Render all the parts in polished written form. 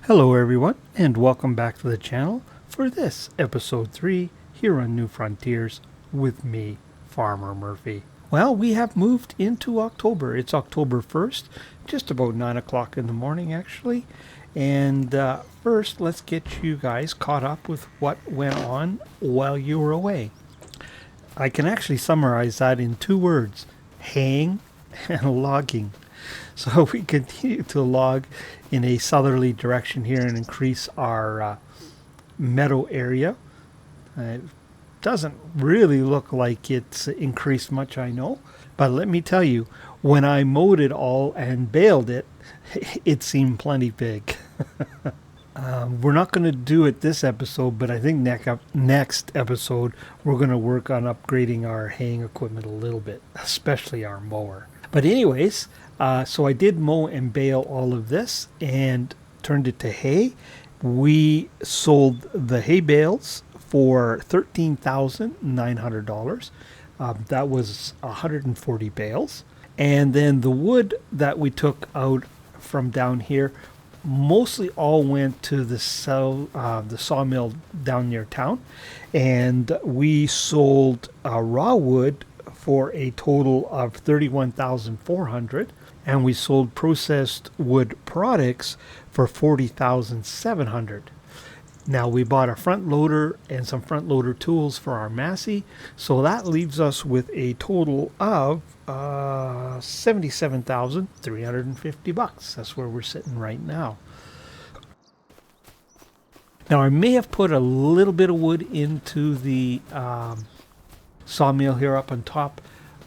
Hello everyone, and welcome back to the channel for this episode 3 here on New Frontiers with me, Farmer Murphy. Well, we have moved into October. It's October 1st, just about 9 o'clock in the morning actually. And first, let's get you guys caught up with what went on while you were away. I can actually summarize that in 2 words, haying and logging. So we continue to log in a southerly direction here and increase our meadow area. It doesn't really look like it's increased much, I know. But let me tell you, when I mowed it all and baled it, it seemed plenty big. We're not going to do it this episode, but I think next episode we're going to work on upgrading our haying equipment a little bit, especially our mower. But anyways, so I did mow and bale all of this and turned it to hay. We sold the hay bales for $13,900. That was 140 bales. And then the wood that we took out from down here mostly all went to the sawmill down near town. And we sold raw wood for a total of $31,400, and we sold processed wood products for $40,700. Now we bought a front loader and some front loader tools for our Massey, so that leaves us with a total of $77,350. That's where we're sitting right now. Now I may have put a little bit of wood into the sawmill here up on top,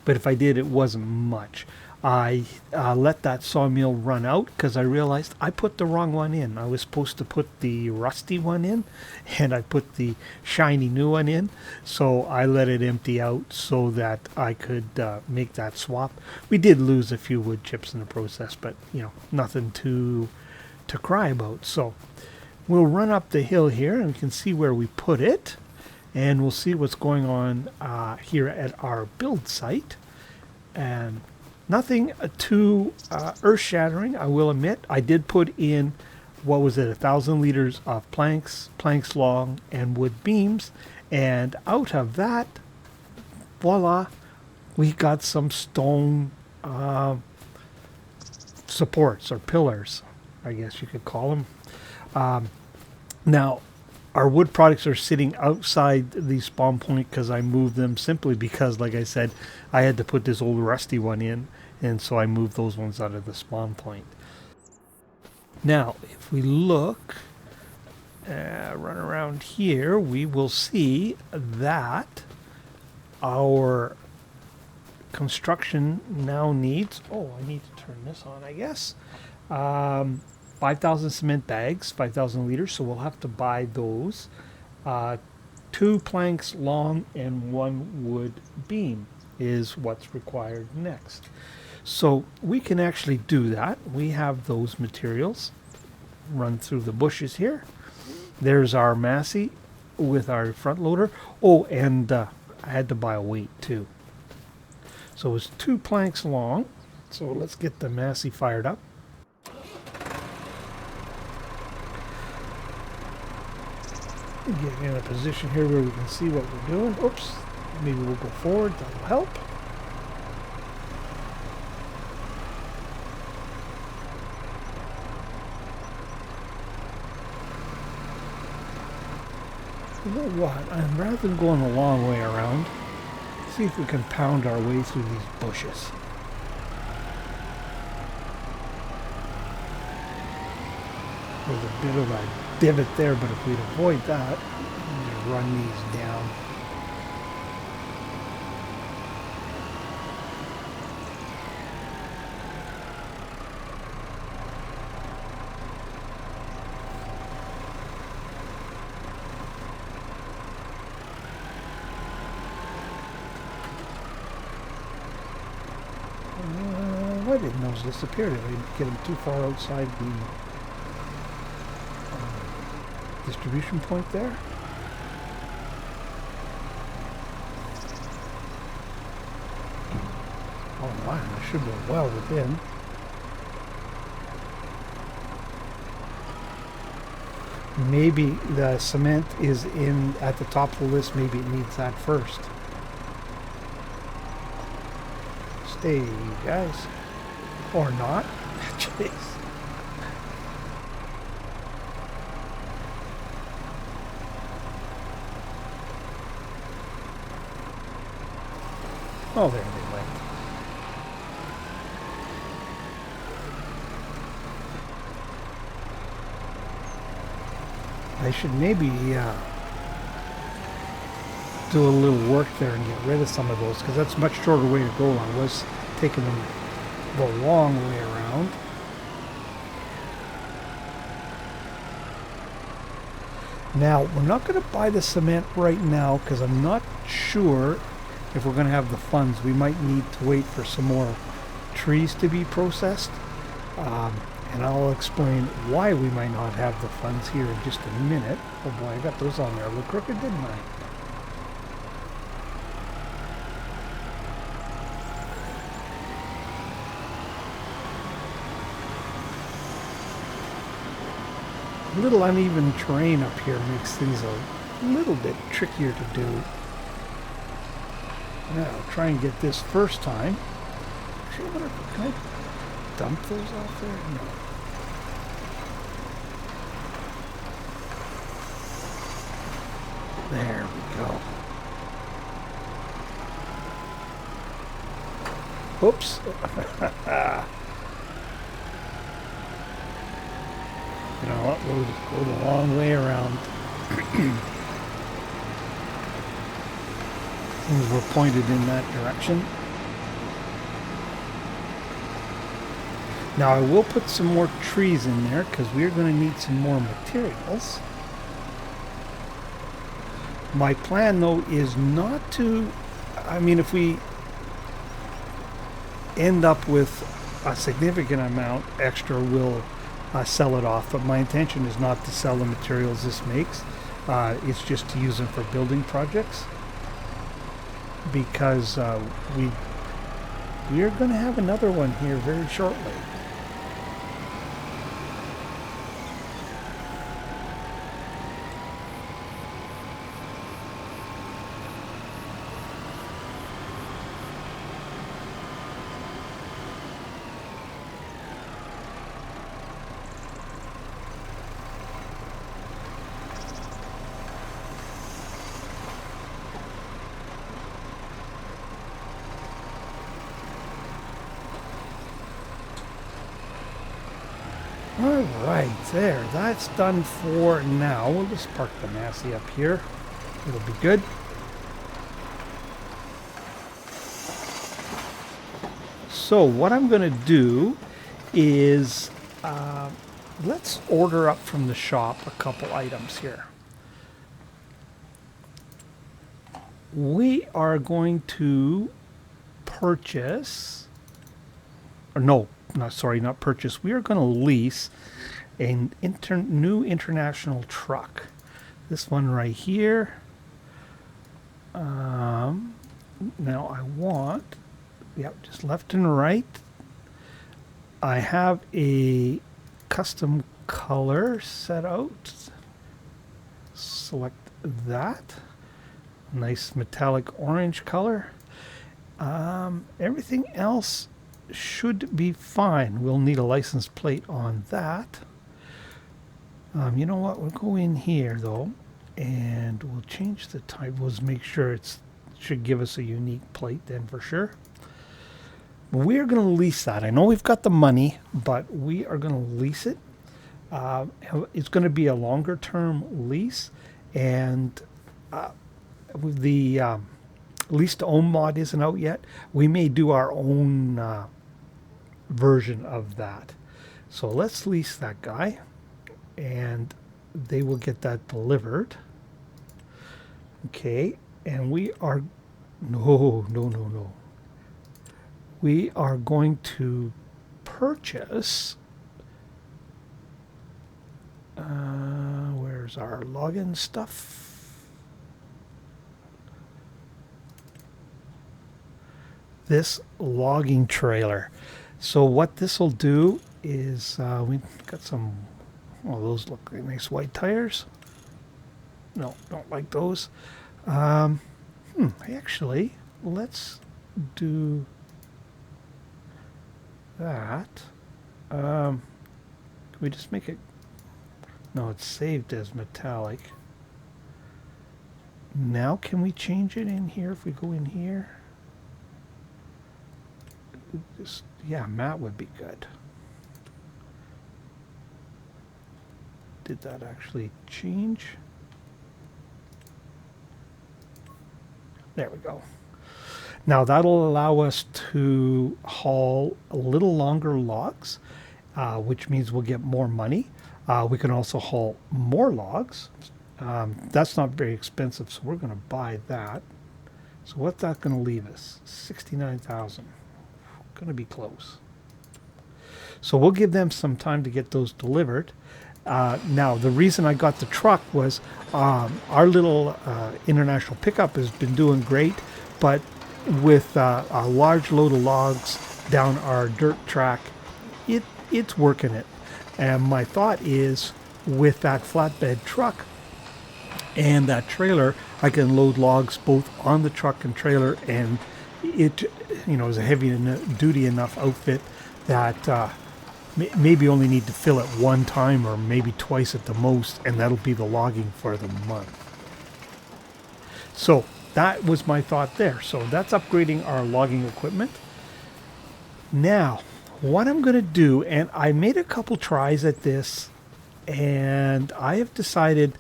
but if I did, it wasn't much. I let that sawmill run out because I realized I put the wrong one in. I was supposed to put the rusty one in, and I put the shiny new one in, so I let it empty out so that I could make that swap. We did lose a few wood chips in the process, but nothing to cry about. So we'll run up the hill here and we can see where we put it. And we'll see what's going on here at our build site. And nothing too earth-shattering, I will admit. I did put in, 1,000 liters of planks long, and wood beams. And out of that, voila, we got some stone supports or pillars, I guess you could call them. Now, our wood products are sitting outside the spawn point because I moved them simply because, like I said, I had to put this old rusty one in, and so I moved those ones out of the spawn point. Now, if we look, run around here, we will see that our construction now needs, I need to turn this on, I guess, 5,000 cement bags, 5,000 liters, so we'll have to buy those. 2 planks long and 1 wood beam is what's required next. So we can actually do that. We have those materials. Run through the bushes here. There's our Massey with our front loader. Oh, and I had to buy a weight too. So it's 2 planks long. So let's get the Massey fired up. Get in a position here where we can see what we're doing. Oops, maybe we'll go forward, that'll help. You know what, rather than going a long way around, see if we can pound our way through these bushes. There's a bit of a divot there, but if we'd avoid that, we run these down. Why didn't those disappear? Did I get them too far outside the distribution point there? Oh my, I should be well within. Maybe the cement is in at the top of the list. Maybe it needs that first. Stay, you guys. Or not. Jeez. Oh, there they went. I should maybe do a little work there and get rid of some of those, because that's a much shorter way to go. I was taking them the long way around. Now, we're not going to buy the cement right now because I'm not sure if we're going to have the funds. We might need to wait for some more trees to be processed. And I'll explain why we might not have the funds here in just a minute. Oh boy, I got those on there a little crooked, didn't I? A little uneven terrain up here makes things a little bit trickier to do. Now, I'll try and get this first time. Actually, I wonder if can I dump those off there? No. There we go. Oops. You know what? We'll just go the long way around. Things were pointed in that direction. Now I will put some more trees in there because we're going to need some more materials. My plan though is not to, I mean, if we end up with a significant amount extra, we'll sell it off, but my intention is not to sell the materials this makes. It's just to use them for building projects, because we are going to have another one here very shortly. Alright, there, that's done for now. We'll just park the Massey up here. It'll be good. So what I'm going to do is let's order up from the shop a couple items here. We are going to purchase, or no, not purchase. We are going to lease an new international truck. This one right here. Now I want, just left and right. I have a custom color set out. Select that. Nice metallic orange color. Everything else should be fine. We'll need a license plate on that. You know what? We'll go in here though, and we'll change the type. We'll make sure it should give us a unique plate then for sure. We're going to lease that. I know we've got the money, but we are going to lease it. It's going to be a longer term lease, and the lease to own mod isn't out yet. We may do our own version of that. So let's lease that guy, and they will get that delivered. Okay, and we are no. We are going to purchase. Where's our login stuff? This logging trailer. So what this will do is we've got some Oh, those look like nice white tires. No, don't like those. Actually, let's do that. Can we just make it? No, it's saved as metallic. Now can we change it in here if we go in here? Just, yeah, matte would be good. Did that actually change? There we go. Now that'll allow us to haul a little longer logs, which means we'll get more money. We can also haul more logs. That's not very expensive, so we're going to buy that. So what's that going to leave us? 69,000. Going to be close. So we'll give them some time to get those delivered. Now, the reason I got the truck was our little international pickup has been doing great, but with a large load of logs down our dirt track, it's working it. And my thought is, with that flatbed truck and that trailer, I can load logs both on the truck and trailer, and it, is a heavy duty enough outfit that maybe only need to fill it one time or maybe twice at the most, and that'll be the logging for the month. So that was my thought there. So that's upgrading our logging equipment. Now, what I'm going to do, and I made a couple tries at this, and I have decided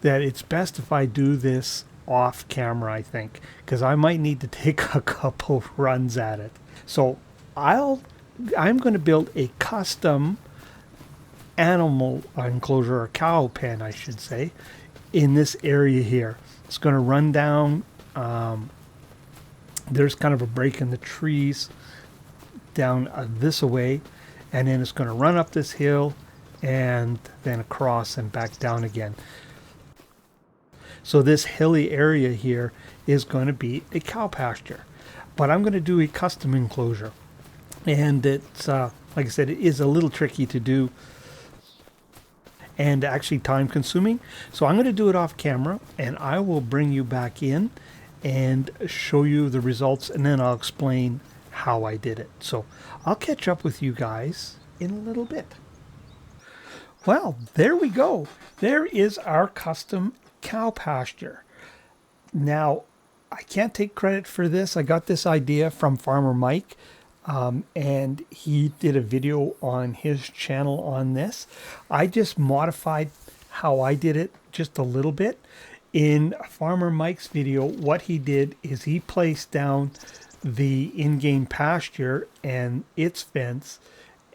that it's best if I do this off camera, I think, because I might need to take a couple runs at it. So I'm going to build a custom animal enclosure, or cow pen, I should say, in this area here. It's going to run down. There's kind of a break in the trees down this way, and then it's going to run up this hill and then across and back down again. So this hilly area here is going to be a cow pasture, but I'm going to do a custom enclosure. And it's, like I said, it is a little tricky to do and actually time consuming. So I'm going to do it off camera, and I will bring you back in and show you the results, and then I'll explain how I did it. So I'll catch up with you guys in a little bit. Well, there we go. There is our custom cow pasture. Now, I can't take credit for this. I got this idea from Farmer Mike. And he did a video on his channel on this. I just modified how I did it just a little bit. In Farmer Mike's video, what he did is he placed down the in-game pasture and its fence,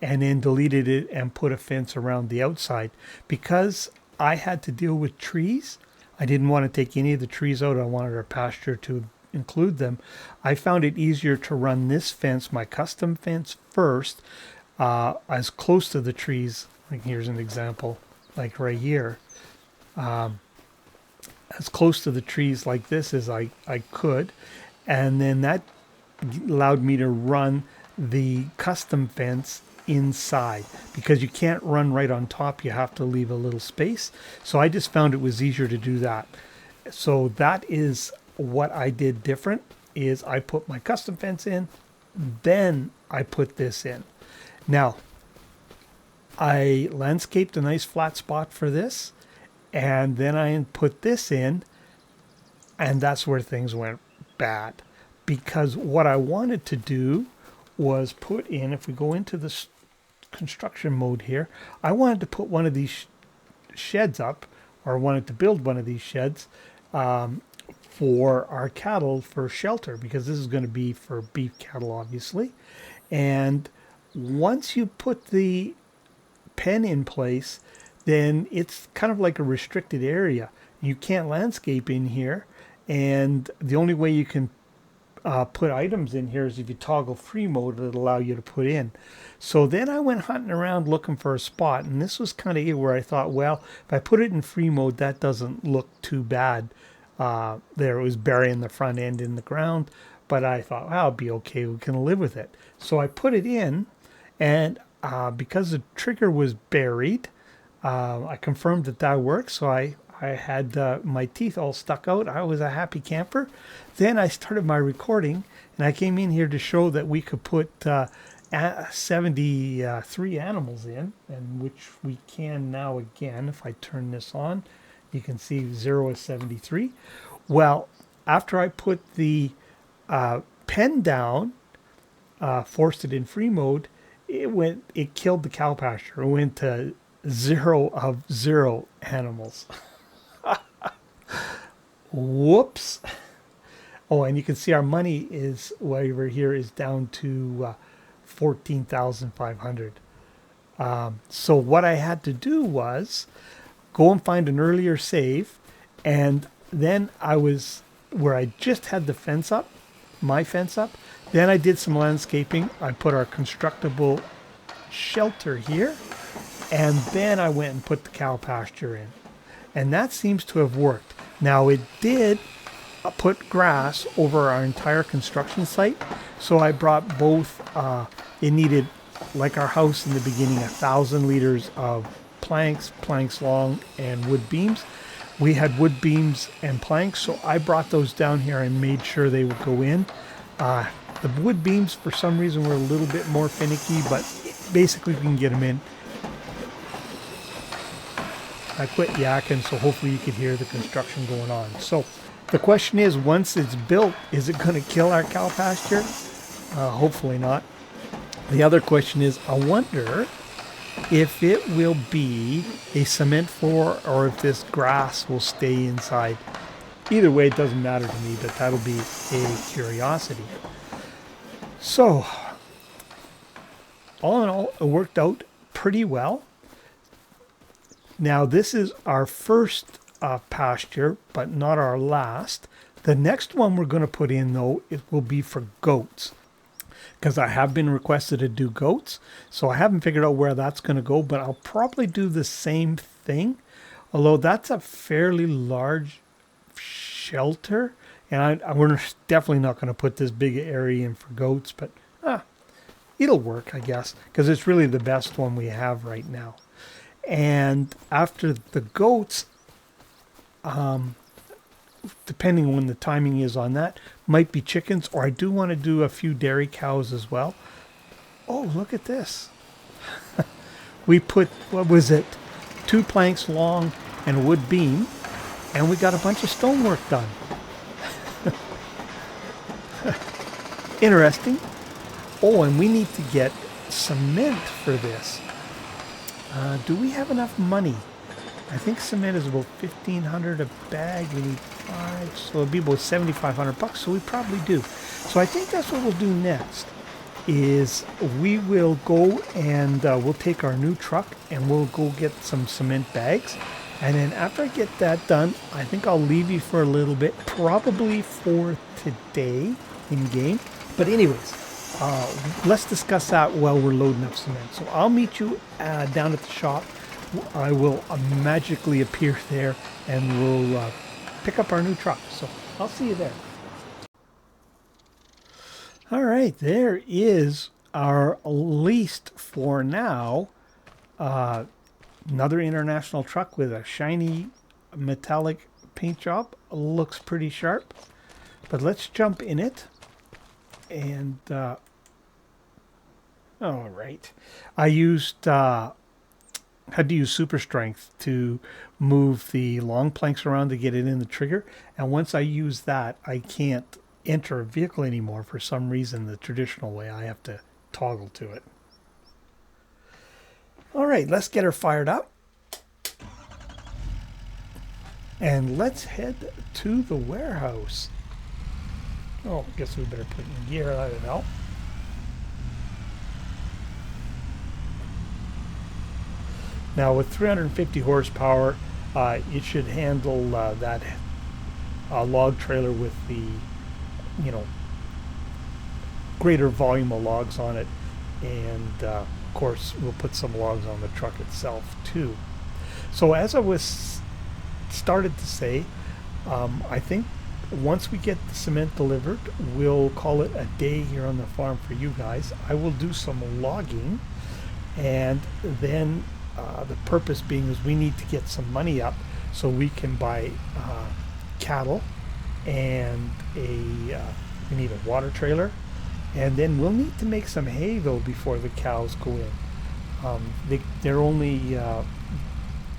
and then deleted it and put a fence around the outside. Because I had to deal with trees, I didn't want to take any of the trees out. I wanted our pasture to include them. I found it easier to run this fence, my custom fence, first, as close to the trees. Like here's an example, like right here, as close to the trees like this as I could, and then that allowed me to run the custom fence inside, because you can't run right on top. You have to leave a little space. So I just found it was easier to do that. So that is what I did different, is I put my custom fence in, then I put this in. Now, I landscaped a nice flat spot for this, and then I put this in, and that's where things went bad. Because what I wanted to do was put in, if we go into this construction mode here, I wanted to put one of these sheds up, or wanted to build one of these sheds, for our cattle for shelter, because this is going to be for beef cattle, obviously. And once you put the pen in place, then it's kind of like a restricted area. You can't landscape in here, and the only way you can put items in here is if you toggle free mode. It'll allow you to put in. So then I went hunting around looking for a spot, and this was kind of it where I thought, well, if I put it in free mode, that doesn't look too bad. There it was burying the front end in the ground, but I thought, well, I'll be okay, we can live with it. So I put it in, and because the trigger was buried, I confirmed that that worked, so I had my teeth all stuck out. I was a happy camper. Then I started my recording, and I came in here to show that we could put 73 animals in, and which we can now again. If I turn this on, you can see 0 is 73. Well, after I put the pen down, forced it in free mode, it killed the cow pasture. It went to 0 of 0 animals. Whoops. Oh, and you can see our money is over here is down to 14,500. So what I had to do was go and find an earlier save, and then I was where I just had the fence up, my fence up. Then I did some landscaping. I put our constructible shelter here, and then I went and put the cow pasture in, and that seems to have worked. Now it did put grass over our entire construction site, so I brought both. It needed, like our house in the beginning, 1,000 liters of planks long, and wood beams. We had wood beams and planks, so I brought those down here and made sure they would go in. The wood beams, for some reason, were a little bit more finicky, but basically we can get them in. I quit yakking, so hopefully you could hear the construction going on. So the question is, once it's built, is it going to kill our cow pasture? Hopefully not. The other question is, I wonder if it will be a cement floor or if this grass will stay inside. Either way, it doesn't matter to me, but that'll be a curiosity. So, all in all, it worked out pretty well. Now, this is our first pasture, but not our last. The next one we're going to put in, though, it will be for goats, because I have been requested to do goats. So I haven't figured out where that's going to go, but I'll probably do the same thing, although that's a fairly large shelter, and we're definitely not going to put this big area in for goats, but it'll work, I guess, because it's really the best one we have right now. And after the goats, depending on when the timing is on that, might be chickens, or I do want to do a few dairy cows as well. Oh, look at this. We put, what was it, 2 planks long and a wood beam, and we got a bunch of stonework done. Interesting. Oh, and we need to get cement for this. Do we have enough money? I think cement is about $1,500 a bag. We need 5, so it'd be about $7,500. So we probably do. So I think that's what we'll do next. Is we will go and we'll take our new truck and we'll go get some cement bags. And then after I get that done, I think I'll leave you for a little bit, probably for today in game. But anyways, let's discuss that while we're loading up cement. So I'll meet you down at the shop. I will magically appear there and we'll pick up our new truck. So I'll see you there. All right, there is our leased for now. Another international truck with a shiny metallic paint job. Looks pretty sharp. But let's jump in it. And all right, I used had to use super strength to move the long planks around to get it in the trigger, and once I use that, I can't enter a vehicle anymore for some reason the traditional way. I have to toggle to it. All right, let's get her fired up and let's head to the warehouse. Oh, I guess we better put in gear. I don't know. Now with 350 horsepower, it should handle that log trailer with the, greater volume of logs on it. And of course, we'll put some logs on the truck itself too. So as I was started to say, I think once we get the cement delivered, we'll call it a day here on the farm for you guys. I will do some logging, and then The purpose being is we need to get some money up so we can buy cattle and we need a water trailer, and then we'll need to make some hay though before the cows go in. They're only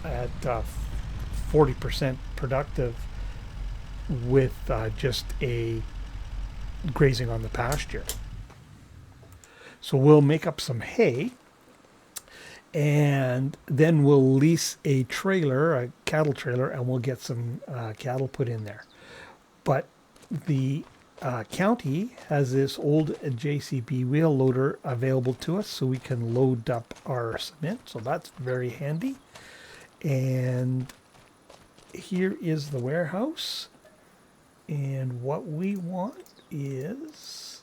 at 40% productive with just a grazing on the pasture. So we'll make up some hay, and then we'll lease a trailer, a cattle trailer, and we'll get some cattle put in there. But the county has this old JCB wheel loader available to us, so we can load up our cement. So that's very handy. And here is the warehouse. And what we want is,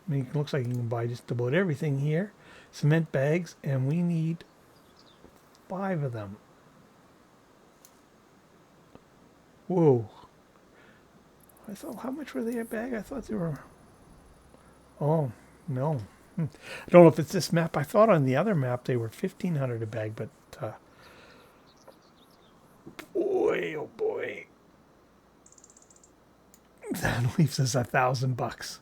I mean, it looks like you can buy just about everything here. Cement bags, and we need 5 of them. Whoa. I thought, how much were they a bag? I thought they were, oh, no. I don't know if it's this map. I thought on the other map they were 1,500 a bag, but boy, oh boy. That leaves us $1,000.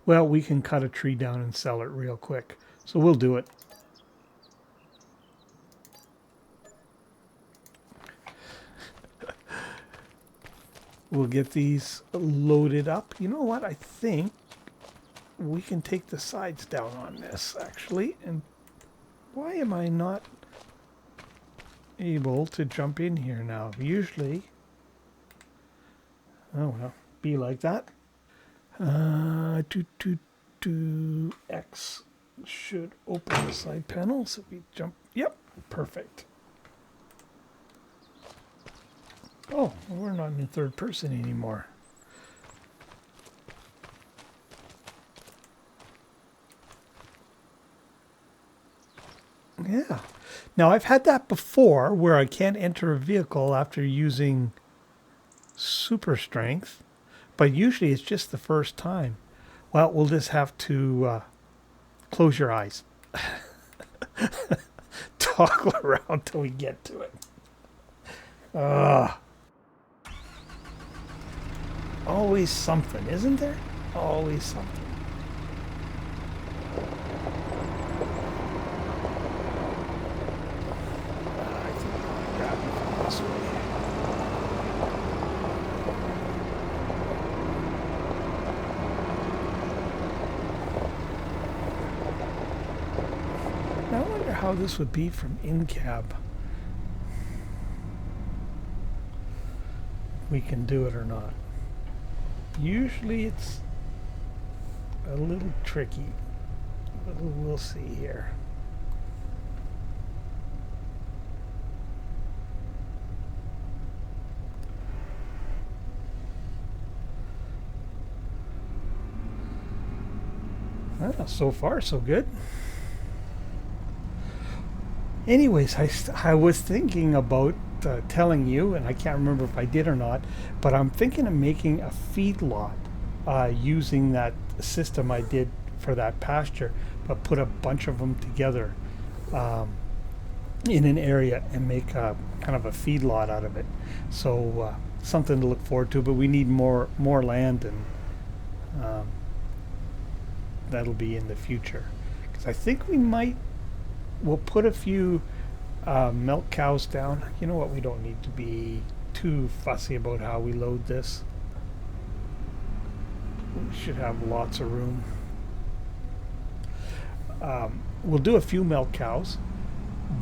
Well, we can cut a tree down and sell it real quick. So we'll do it. We'll get these loaded up. You know what? I think we can take the sides down on this, actually. And why am I not able to jump in here now? Usually, oh well, be like that. X should open the side panel. So we jump. Yep, perfect. Oh, we're not in third person anymore. Yeah. Now I've had that before where I can't enter a vehicle after using super strength, but usually it's just the first time. Well, we'll just have to close your eyes. Toggle around till we get to it. Always something, isn't there? Always something. I think I'll grab it from this way. Now I wonder how this would be from in-cab. We can do it or not. Usually it's a little tricky, but we'll see here. Well, so far so good. Anyways, I was thinking about telling you, and I can't remember if I did or not, but I'm thinking of making a feedlot using that system I did for that pasture, but put a bunch of them together in an area and make a kind of a feedlot out of it. So something to look forward to, but we need more land, and that'll be in the future. Because I think we'll put a few milk cows down. You know what, we don't need to be too fussy about how we load this. We should have lots of room. We'll do a few milk cows,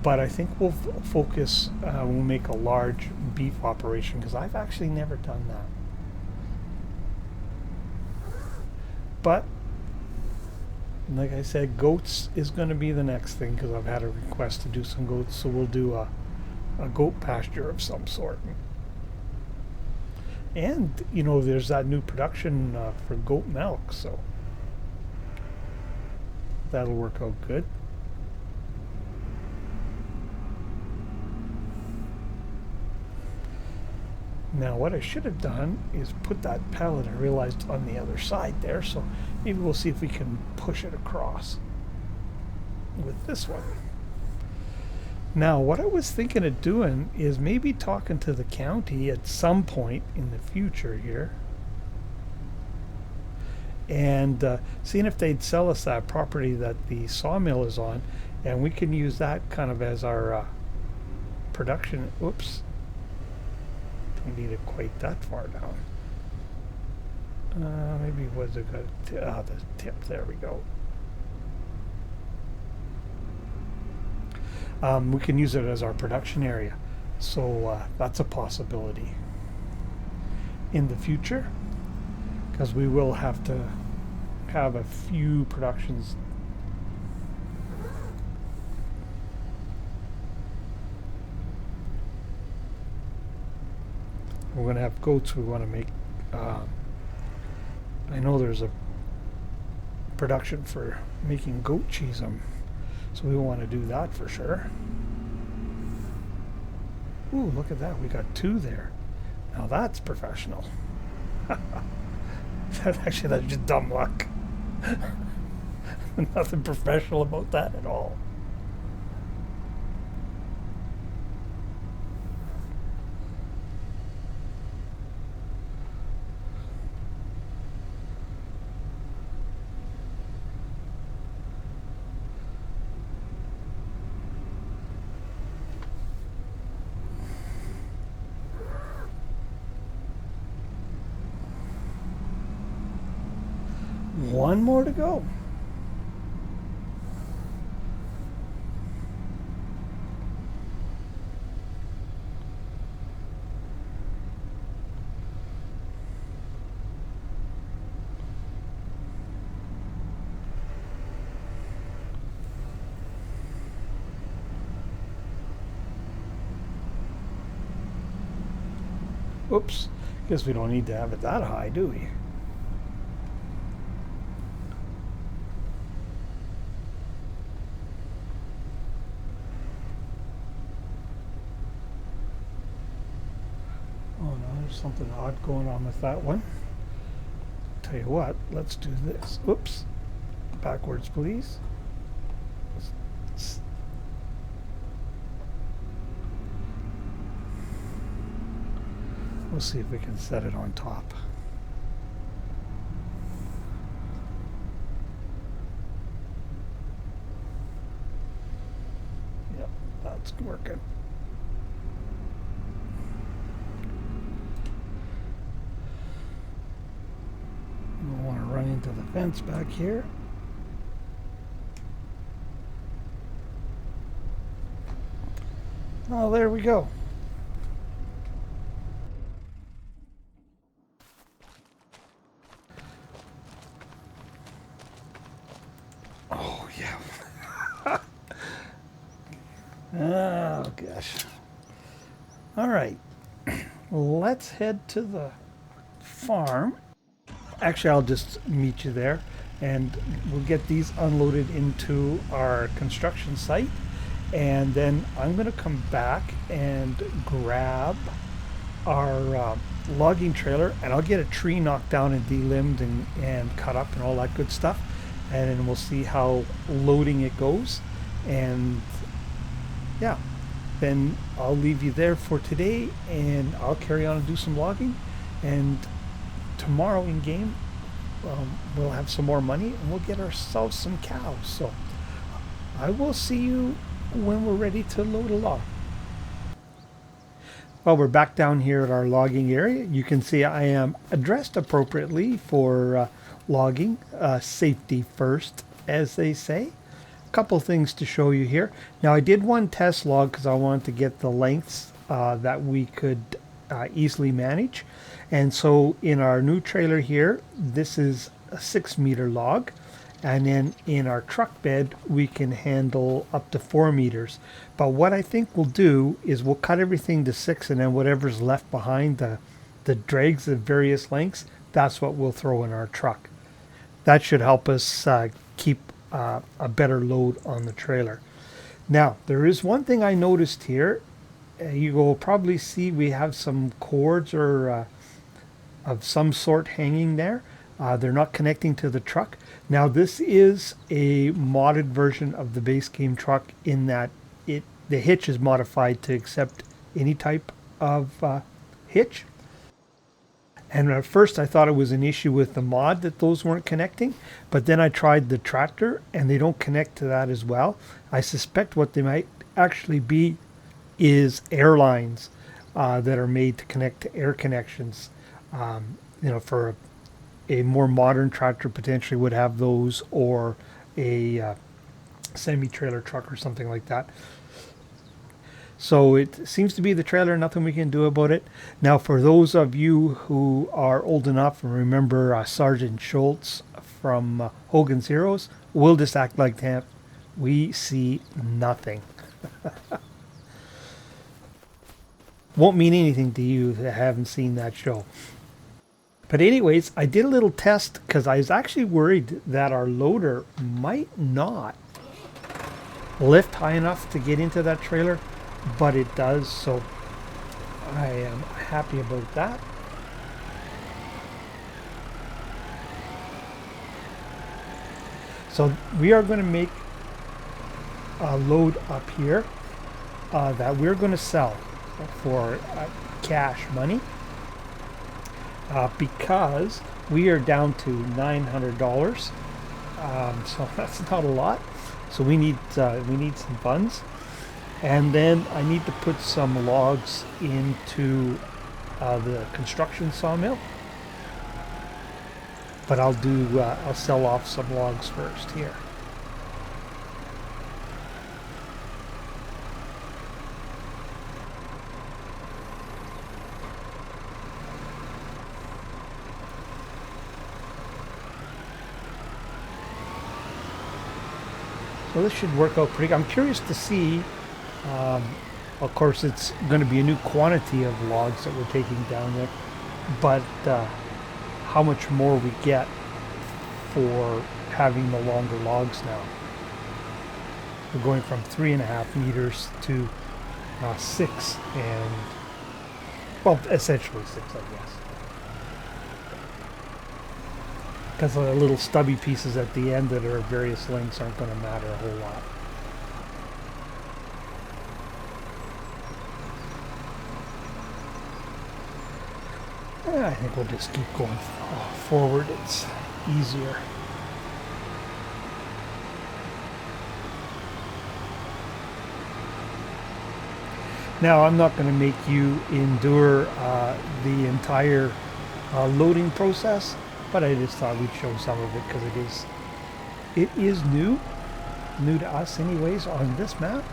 but I think we'll focus, we'll make a large beef operation, because I've actually never done that. But like I said, goats is going to be the next thing, because I've had a request to do some goats, so we'll do a goat pasture of some sort. And, you know, there's that new production for goat milk, so that'll work out good. Now what I should have done is put that pallet, I realized, on the other side there, so maybe we'll see if we can push it across. with this one. Now, what I was thinking of doing is maybe talking to the county at some point in the future here and seeing if they'd sell us that property that the sawmill is on, and we can use that kind of as our production. Oops, don't need it quite that far down. Maybe was a good the tip. There we go. We can use it as our production area, so that's a possibility in the future, because we will have to have a few productions. We're going to have goats. We want to make I know there's a production for making goat cheese, so we want to do that for sure. Ooh, look at that. We got 2 there. Now that's professional. Actually, that's just dumb luck. Nothing professional about that at all. One more to go. Oops. Guess we don't need to have it that high, do we? Oh no, there's something odd going on with that one. Tell you what, let's do this. Oops. Backwards, please. We'll see if we can set it on top. Yep, that's working. We want to run into the fence back here. Oh, there we go. Oh, yeah. Oh, gosh. All right. Let's head to the farm. Actually, I'll just meet you there, and we'll get these unloaded into our construction site, and then I'm going to come back and grab our logging trailer, and I'll get a tree knocked down and delimbed and cut up and all that good stuff, and then we'll see how loading it goes. And yeah, then I'll leave you there for today, and I'll carry on and do some logging, and tomorrow in game we'll have some more money and we'll get ourselves some cows. So I will see you when we're ready to load a log. Well, we're back down here at our logging area. You can see I am dressed appropriately for logging. Safety first, as they say. A couple things to show you here. Now, I did one test log because I wanted to get the lengths that we could easily manage. And so in our new trailer here, this is a 6-meter log. And then in our truck bed, we can handle up to 4 meters. But what I think we'll do is we'll cut everything to 6, and then whatever's left behind, the drags of various lengths, that's what we'll throw in our truck. That should help us keep a better load on the trailer. Now, there is one thing I noticed here. You will probably see we have some cords or of some sort hanging there. They're not connecting to the truck. Now this is a modded version of the base game truck in that the hitch is modified to accept any type of hitch. And at first I thought it was an issue with the mod that those weren't connecting, but then I tried the tractor and they don't connect to that as well. I suspect what they might actually be is airlines that are made to connect to air connections. For a more modern tractor potentially would have those, or a semi-trailer truck or something like that. So it seems to be the trailer, nothing we can do about it. Now, for those of you who are old enough and remember Sergeant Schultz from Hogan's Heroes, we'll just act like that. We see nothing. Won't mean anything to you that haven't seen that show. But anyways, I did a little test because I was actually worried that our loader might not lift high enough to get into that trailer, but it does, so I am happy about that. So we are going to make a load up here that we're going to sell for cash money because we are down to $900. So that's not a lot. So we need some funds. And then I need to put some logs into the construction sawmill. But I'll sell off some logs first here. So this should work out pretty good. I'm curious to see. Of course, it's going to be a new quantity of logs that we're taking down there, but how much more we get for having the longer logs now. We're going from 3.5 meters to 6, and well, essentially 6, I guess. Because the little stubby pieces at the end that are various lengths aren't going to matter a whole lot. I think we'll just keep going forward. It's easier. Now, I'm not going to make you endure the entire loading process, but I just thought we'd show some of it because it is new to us anyways on this map.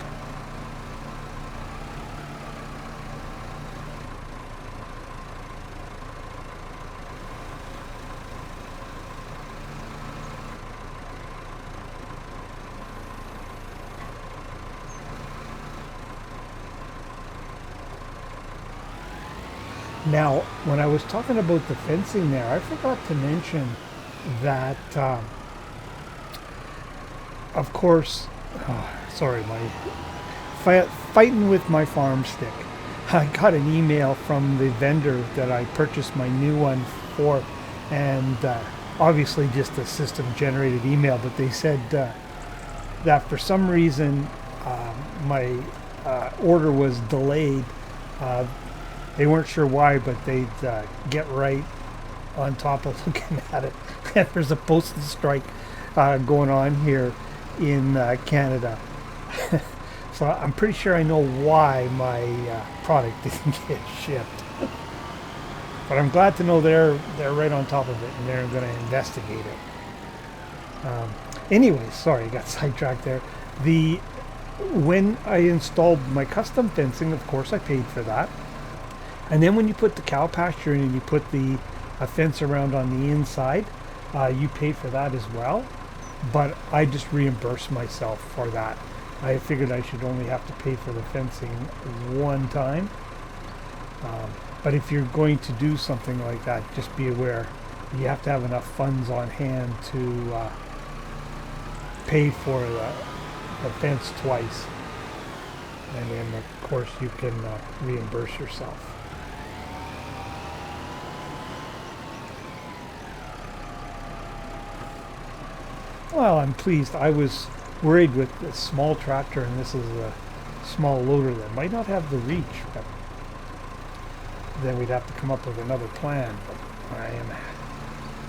Now, when I was talking about the fencing there, I forgot to mention that, of course, sorry, fighting with my farm stick. I got an email from the vendor that I purchased my new one for, and obviously just a system-generated email, but they said that for some reason my order was delayed. They weren't sure why, but they'd get right on top of looking at it. And there's a postal strike going on here in Canada. So I'm pretty sure I know why my product didn't get shipped. But I'm glad to know they're right on top of it and they're going to investigate it. Anyway, sorry, I got sidetracked there. When I installed my custom fencing, of course, I paid for that. And then when you put the cow pasture in and you put the fence around on the inside, you pay for that as well. But I just reimburse myself for that. I figured I should only have to pay for the fencing one time. But if you're going to do something like that, just be aware you have to have enough funds on hand to pay for the fence twice. And then, of course, you can reimburse yourself. Well, I'm pleased. I was worried with this small tractor, and this is a small loader that might not have the reach, but then we'd have to come up with another plan. But I am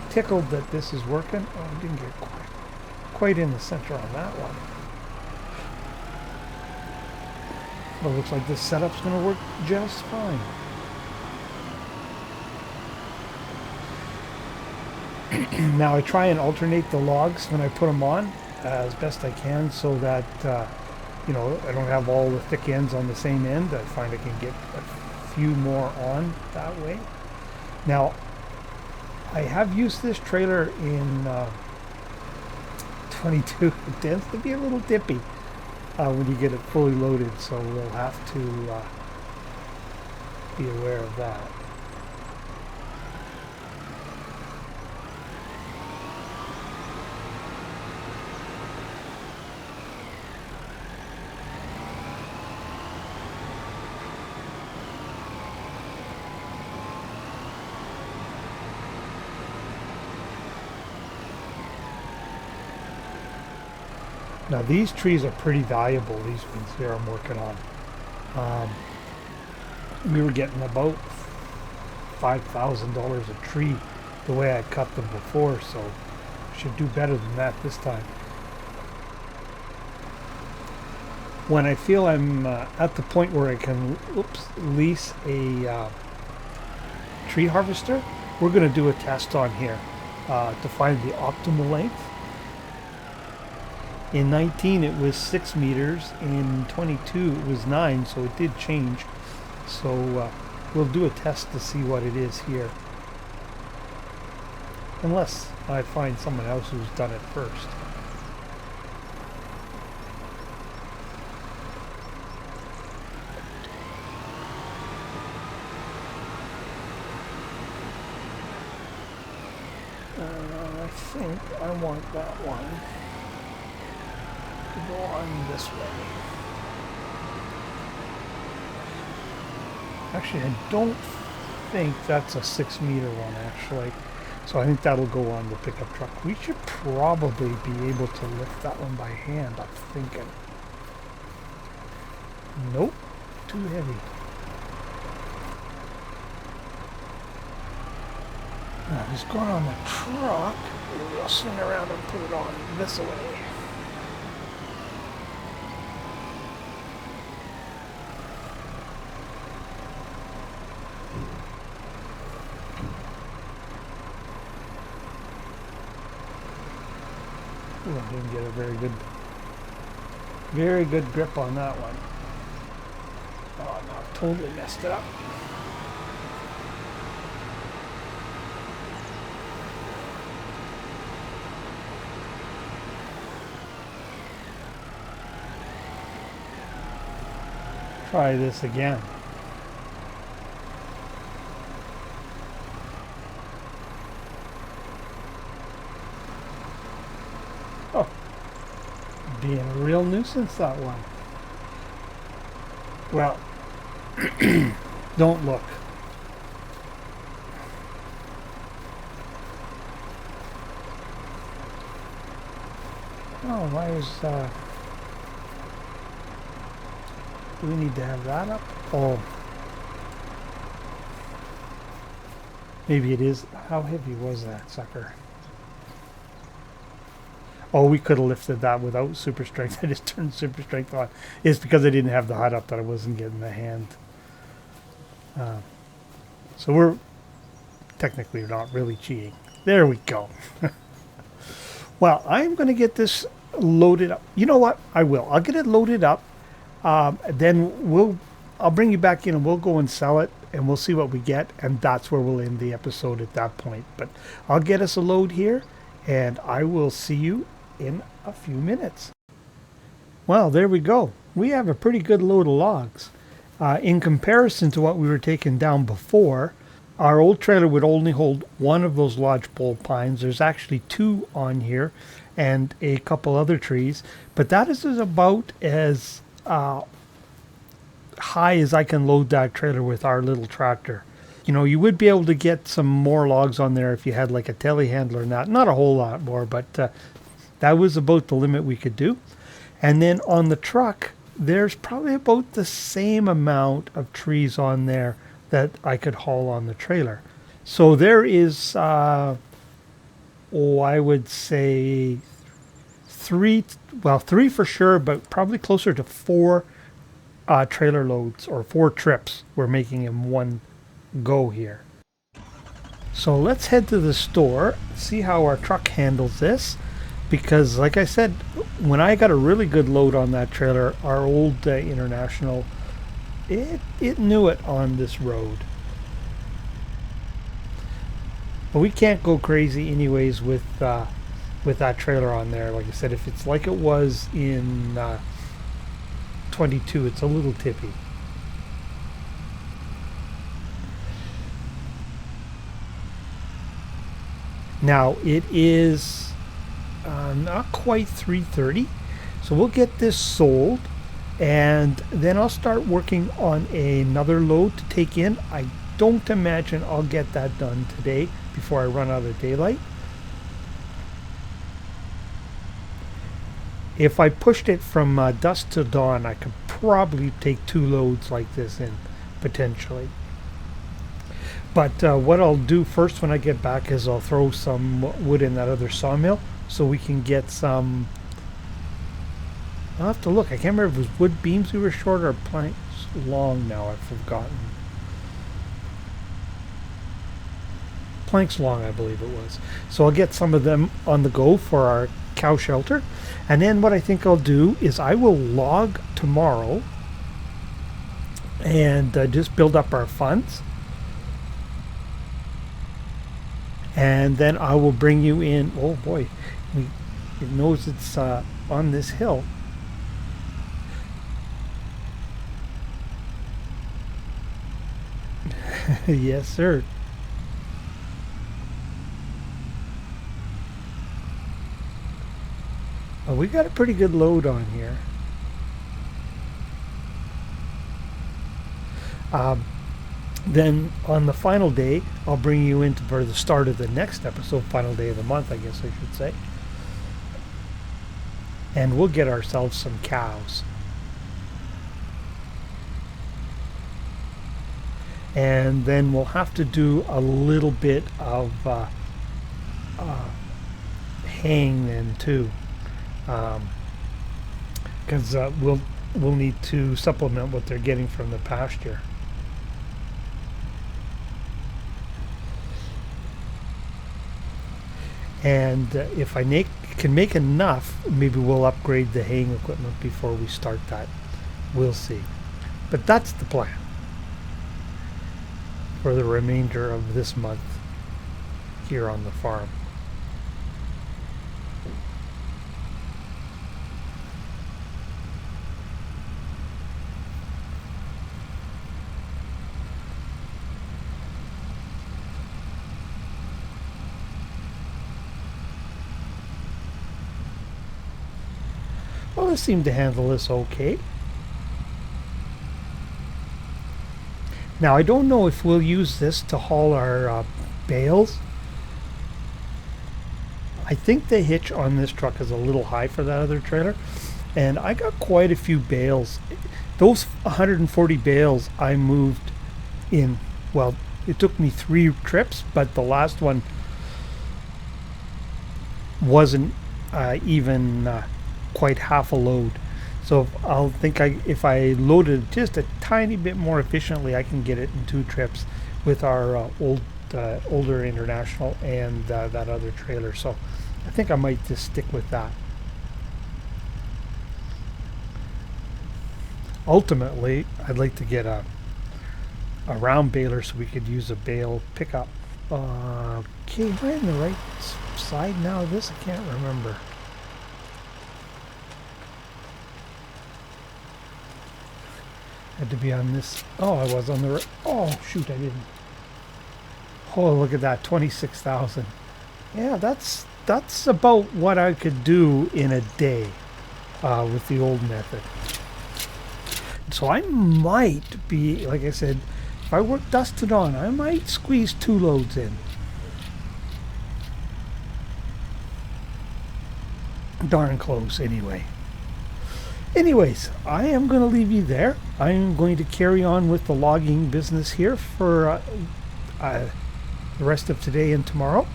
tickled that this is working. Oh, I didn't get quite in the center on that one. But it looks like this setup's going to work just fine. Now I try and alternate the logs when I put them on as best I can, so that you know, I don't have all the thick ends on the same end. I find I can get a few more on that way. Now I have used this trailer in 22. It tends to be a little dippy when you get it fully loaded, so we'll have to be aware of that. Now these trees are pretty valuable, these ones here I'm working on. We were getting about $5,000 a tree the way I cut them before, so I should do better than that this time. When I feel I'm at the point where I can lease a tree harvester, we're going to do a test on here to find the optimal length. In 19 it was 6 meters, in 22 it was 9, so it did change. So we'll do a test to see what it is here. Unless I find someone else who's done it first. I think I want that one to go on this way. Actually, I don't think that's a 6 meter one, actually. So I think that'll go on the pickup truck. We should probably be able to lift that one by hand, I'm thinking. Nope, too heavy. Now, if it's going on the truck, we'll swing around and put it on this way. Ooh, I didn't get a very good grip on that one. Oh, no, I've totally messed it up. Try this again. Oh, being a real nuisance, that one. Well, don't look. Oh, why is do we need to have that up? Oh, maybe it is. How heavy was that sucker? Oh, we could have lifted that without super strength. I just turned super strength on. It's because I didn't have the hut up that I wasn't getting the hand. So we're technically not really cheating. There we go. Well, I'm going to get this loaded up. You know what? I will. I'll get it loaded up. Then I'll bring you back in and we'll go and sell it and we'll see what we get, and that's where we'll end the episode at that point. But I'll get us a load here and I will see you in a few minutes. Well, there we go. We have a pretty good load of logs. In comparison to what we were taking down before, our old trailer would only hold one of those lodgepole pines. There's actually two on here and a couple other trees, but that is about as high as I can load that trailer with our little tractor. You know, you would be able to get some more logs on there if you had like a telehandler and that. Not a whole lot more, but that was about the limit we could do. And then on the truck, there's probably about the same amount of trees on there that I could haul on the trailer. So there is, I would say three for sure, but probably closer to four trailer loads or 4 trips we're making in one go here. So let's head to the store, see how our truck handles this, because like I said, when I got a really good load on that trailer, our old International, it knew it on this road. But we can't go crazy anyways with that trailer on there. Like I said, if it's like it was in 22, it's a little tippy. Now it is not quite 3:30, so we'll get this sold, and then I'll start working on another load to take in. I don't imagine I'll get that done today before I run out of daylight. If I pushed it from dusk to dawn, I could probably take 2 loads like this in, potentially. But what I'll do first when I get back is I'll throw some wood in that other sawmill so we can get some... I'll have to look. I can't remember if it was wood beams we were short or planks long now. I've forgotten. Planks long, I believe it was. So I'll get some of them on the go for our cow shelter. And then what I think I'll do is I will log tomorrow and just build up our funds. And then I will bring you in. Oh boy, it knows it's on this hill. Yes, sir. Oh, we got a pretty good load on here. Then on the final day, I'll bring you in for the start of the next episode, final day of the month, I guess I should say. And we'll get ourselves some cows. And then we'll have to do a little bit of haying then too. Because we'll need to supplement what they're getting from the pasture. And if I can make enough, maybe we'll upgrade the haying equipment before we start that. We'll see. But that's the plan for the remainder of this month here on the farm. Well, it seemed to handle this okay. Now, I don't know if we'll use this to haul our bales. I think the hitch on this truck is a little high for that other trailer. And I got quite a few bales. Those 140 bales I moved in, well, it took me 3 trips, but the last one wasn't even quite half a load. So if I loaded it just a tiny bit more efficiently, I can get it in 2 trips with our older International and that other trailer. So I think I might just stick with that. Ultimately, I'd like to get a round baler so we could use a bale pickup. Okay, am I in the right side now of this? I can't remember. Had to be on this. Oh, I was on the right. Oh, shoot, I didn't. Oh, look at that, 26,000. Yeah, that's about what I could do in a day with the old method. So I might be, like I said, if I work dusk to dawn, I might squeeze 2 loads in. darn close anyway. Anyways, I am going to leave you there. I am going to carry on with the logging business here for the rest of today and tomorrow.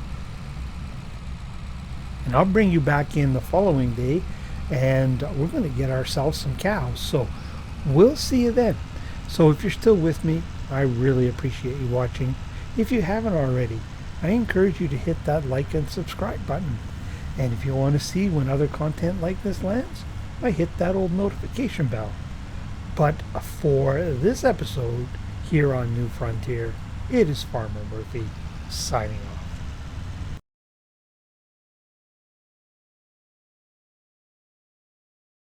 And I'll bring you back in the following day, and we're going to get ourselves some cows. So we'll see you then. So if you're still with me, I really appreciate you watching. If you haven't already, I encourage you to hit that like and subscribe button. And if you want to see when other content like this lands, I hit that old notification bell. But for this episode here on New Frontier, it is Farmer Murphy signing off.